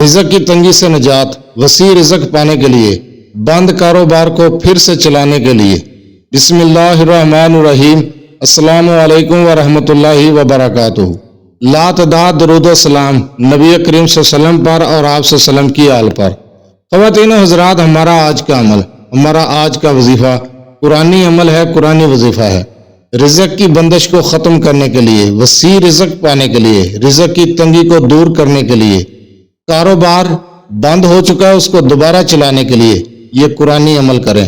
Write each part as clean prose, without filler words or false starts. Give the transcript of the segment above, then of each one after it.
رزق کی تنگی سے نجات، وسیع رزق پانے کے لیے، بند کاروبار کو پھر سے چلانے کے لیے۔ بسم اللہ الرحمن الرحیم۔ السلام علیکم ورحمۃ اللہ وبرکاتہ۔ لا تعداد درود و سلام نبی کریم صلی اللہ علیہ وسلم پر اور آپ صلی اللہ علیہ وسلم کی آل پر۔ خواتین و حضرات، ہمارا آج کا عمل، ہمارا آج کا وظیفہ قرآنی عمل ہے، قرآنی وظیفہ ہے۔ رزق کی بندش کو ختم کرنے کے لیے، وسیع رزق پانے کے لیے، رزق کی تنگی کو دور کرنے کے لیے، کاروبار بند ہو چکا ہے اس کو دوبارہ چلانے کے لیے یہ قرآنی عمل کریں۔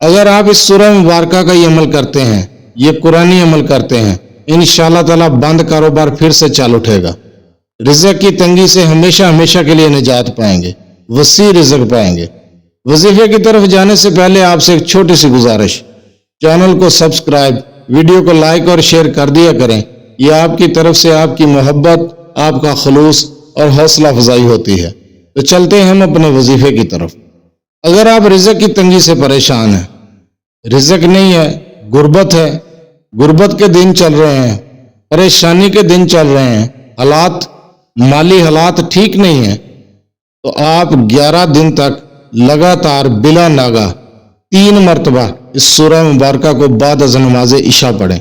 اگر آپ اس سورہ مبارکہ کا یہ عمل کرتے ہیں، یہ قرآنی عمل کرتے ہیں، انشاءاللہ تعالی بند کاروبار پھر سے چال اٹھے گا۔ رزق کی تنگی سے ہمیشہ ہمیشہ کے لیے نجات پائیں گے، وسیع رزق پائیں گے۔ وظیفے کی طرف جانے سے پہلے آپ سے ایک چھوٹی سی گزارش، چینل کو سبسکرائب، ویڈیو کو لائک اور شیئر کر دیا کریں۔ یہ آپ کی طرف سے آپ کی محبت، آپ کا خلوص اور حوصلہ افزائی ہوتی ہے۔ تو چلتے ہیں ہم اپنے وظیفے کی طرف۔ اگر آپ رزق کی تنگی سے پریشان ہیں، رزق نہیں ہے، غربت ہے، غربت کے دن چل رہے ہیں، پریشانی کے دن چل رہے ہیں، حالات، مالی حالات ٹھیک نہیں ہیں، تو آپ 11 دن تک لگاتار بلا ناگا 3 مرتبہ اس سورہ مبارکہ کو بعد از نماز عشاء پڑھیں۔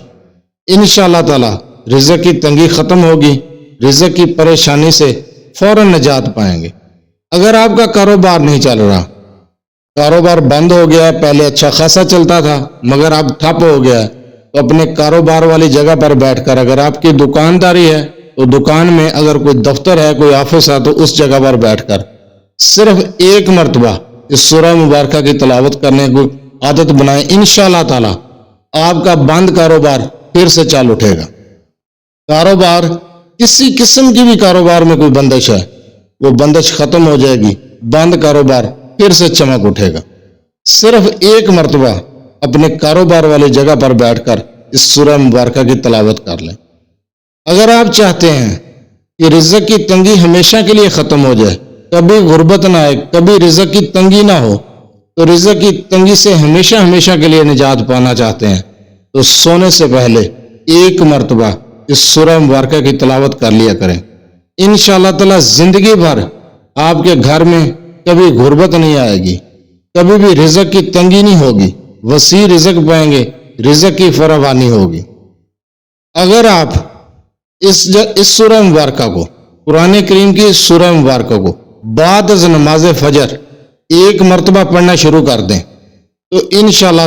انشاءاللہ تعالی رزق کی تنگی ختم ہوگی، رزق کی پریشانی سے فوراً نجات پائیں گے۔ اگر آپ کا کاروبار نہیں چل رہا، کاروبار بند ہو گیا ہے، پہلے اچھا خاصا چلتا تھا مگر اب ٹھپ ہو گیا ہے، تو اپنے کاروبار والی جگہ پر بیٹھ کر، اگر آپ کی دکانداری ہے تو دکان میں، اگر کوئی دفتر ہے، کوئی آفس ہے، تو اس جگہ پر بیٹھ کر صرف 1 مرتبہ اس سورہ مبارکہ کی تلاوت کرنے کو عادت بنائیں۔ انشاءاللہ تعالی آپ کا بند کاروبار پھر سے چال اٹھے گا۔ کاروبار، کسی قسم کی بھی کاروبار میں کوئی بندش ہے، وہ بندش ختم ہو جائے گی، بند کاروبار پھر سے چمک اٹھے گا۔ صرف 1 مرتبہ اپنے کاروبار والی جگہ پر بیٹھ کر اس سورہ مبارکہ کی تلاوت کر لیں۔ اگر آپ چاہتے ہیں کہ رزق کی تنگی ہمیشہ کے لیے ختم ہو جائے، کبھی غربت نہ آئے، کبھی رزق کی تنگی نہ ہو، تو رزق کی تنگی سے ہمیشہ ہمیشہ کے لیے نجات پانا چاہتے ہیں، تو سونے سے پہلے 1 مرتبہ اس سورہ مبارکہ کی تلاوت کر لیا کریں۔ انشاءاللہ تعالی زندگی بھر آپ کے گھر میں کبھی غربت نہیں آئے گی، کبھی بھی رزق کی تنگی نہیں ہوگی، وسیع رزق پائیں گے، رزق کی فراوانی ہوگی۔ اگر آپ اس سورہ مبارکہ کو، قرآن کریم کی اس سورہ مبارکہ کو بعد از نماز فجر 1 مرتبہ پڑھنا شروع کر دیں، تو انشاءاللہ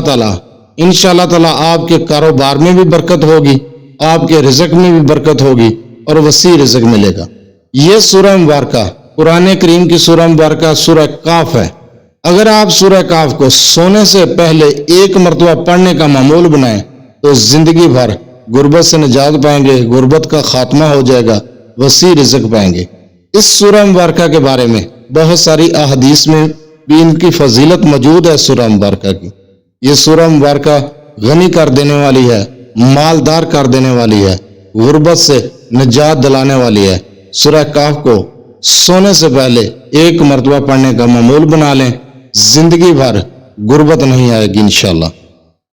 تعالی آپ کے کاروبار میں بھی برکت ہوگی، آپ کے رزق میں بھی برکت ہوگی اور وسیع رزق ملے گا۔ یہ سورہ مبارکہ، قرآن کریم کی سورہ مبارکہ سورہ کاف ہے۔ اگر آپ سورہ کاف کو سونے سے پہلے 1 مرتبہ پڑھنے کا معمول بنائیں تو زندگی بھر غربت سے نجات پائیں گے، غربت کا خاتمہ ہو جائے گا، وسیع رزق پائیں گے۔ اس سورہ مبارکہ کے بارے میں بہت ساری احادیث میں بھی ان کی فضیلت موجود ہے۔ سورہ مبارکہ کی یہ سورہ مبارکہ غنی کر دینے والی ہے، مالدار کر دینے والی ہے، غربت سے نجات دلانے والی ہے۔ سورہ کاف کو سونے سے پہلے 1 مرتبہ پڑھنے کا معمول بنا لیں، زندگی بھر غربت نہیں آئے گی انشاءاللہ۔